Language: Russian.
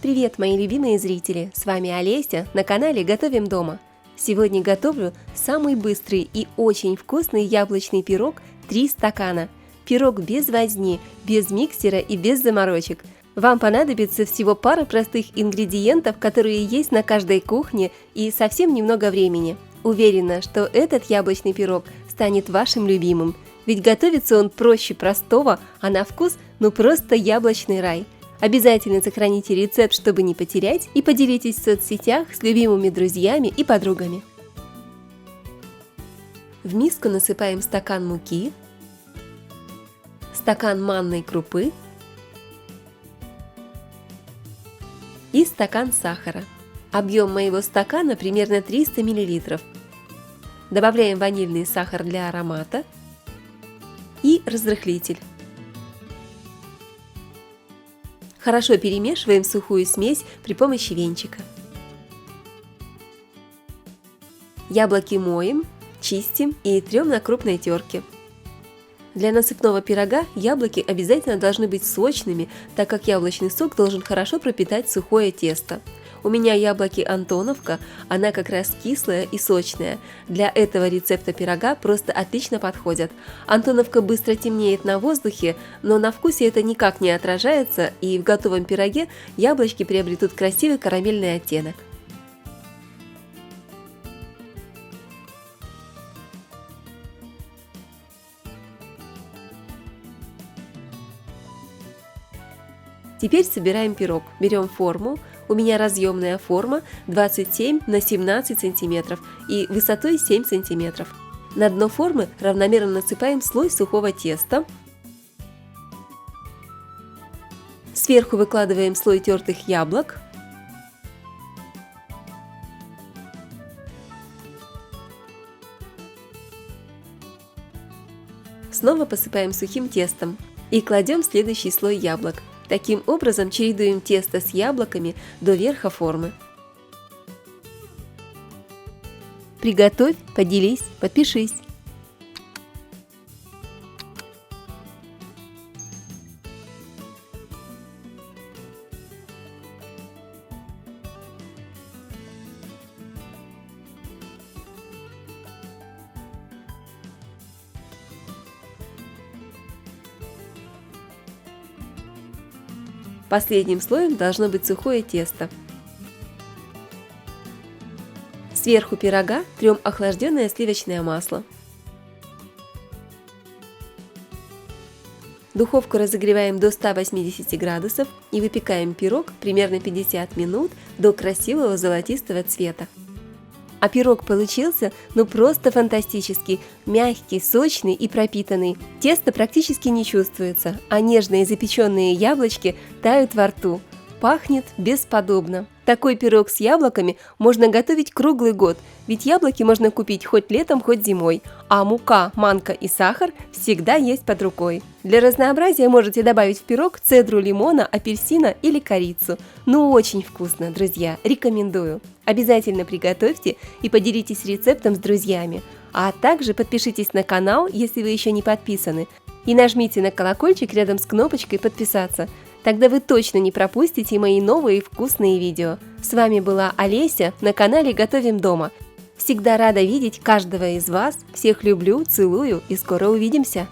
Привет, мои любимые зрители! С вами Олеся на канале Готовим дома. Сегодня готовлю самый быстрый и очень вкусный яблочный пирог 3 стакана. Пирог без возни, без миксера и без заморочек. Вам понадобится всего пара простых ингредиентов, которые есть на каждой кухне, и совсем немного времени. Уверена, что этот яблочный пирог станет вашим любимым. Ведь готовится он проще простого, а на вкус просто яблочный рай. Обязательно сохраните рецепт, чтобы не потерять, и поделитесь в соцсетях с любимыми друзьями и подругами. В миску насыпаем стакан муки, стакан манной крупы и стакан сахара. Объем моего стакана примерно 300 мл. Добавляем ванильный сахар для аромата и разрыхлитель. Хорошо перемешиваем сухую смесь при помощи венчика. Яблоки моем, чистим и трем на крупной терке. Для насыпного пирога яблоки обязательно должны быть сочными, так как яблочный сок должен хорошо пропитать сухое тесто. У меня яблоки Антоновка, она как раз кислая и сочная. Для этого рецепта пирога просто отлично подходят. Антоновка быстро темнеет на воздухе, но на вкусе это никак не отражается, и в готовом пироге яблочки приобретут красивый карамельный оттенок. Теперь собираем пирог. Берем форму. У меня разъемная форма 27 на 17 см и высотой 7 см. На дно формы равномерно насыпаем слой сухого теста. Сверху выкладываем слой тертых яблок. Снова посыпаем сухим тестом и кладем следующий слой яблок. Таким образом чередуем тесто с яблоками до верха формы. Приготовь, поделись, подпишись. Последним слоем должно быть сухое тесто. Сверху пирога трем охлажденное сливочное масло. Духовку разогреваем до 180 градусов и выпекаем пирог примерно 50 минут до красивого золотистого цвета. А пирог получился просто фантастический, мягкий, сочный и пропитанный. Тесто практически не чувствуется, а нежные запеченные яблочки тают во рту. Пахнет бесподобно. Такой пирог с яблоками можно готовить круглый год, ведь яблоки можно купить хоть летом, хоть зимой, а мука, манка и сахар всегда есть под рукой. Для разнообразия можете добавить в пирог цедру лимона, апельсина или корицу. Очень вкусно, друзья, рекомендую. Обязательно приготовьте и поделитесь рецептом с друзьями. А также подпишитесь на канал, если вы еще не подписаны, и нажмите на колокольчик рядом с кнопочкой «Подписаться». Тогда вы точно не пропустите мои новые вкусные видео. С вами была Олеся на канале Готовим дома. Всегда рада видеть каждого из вас. Всех люблю, целую и скоро увидимся!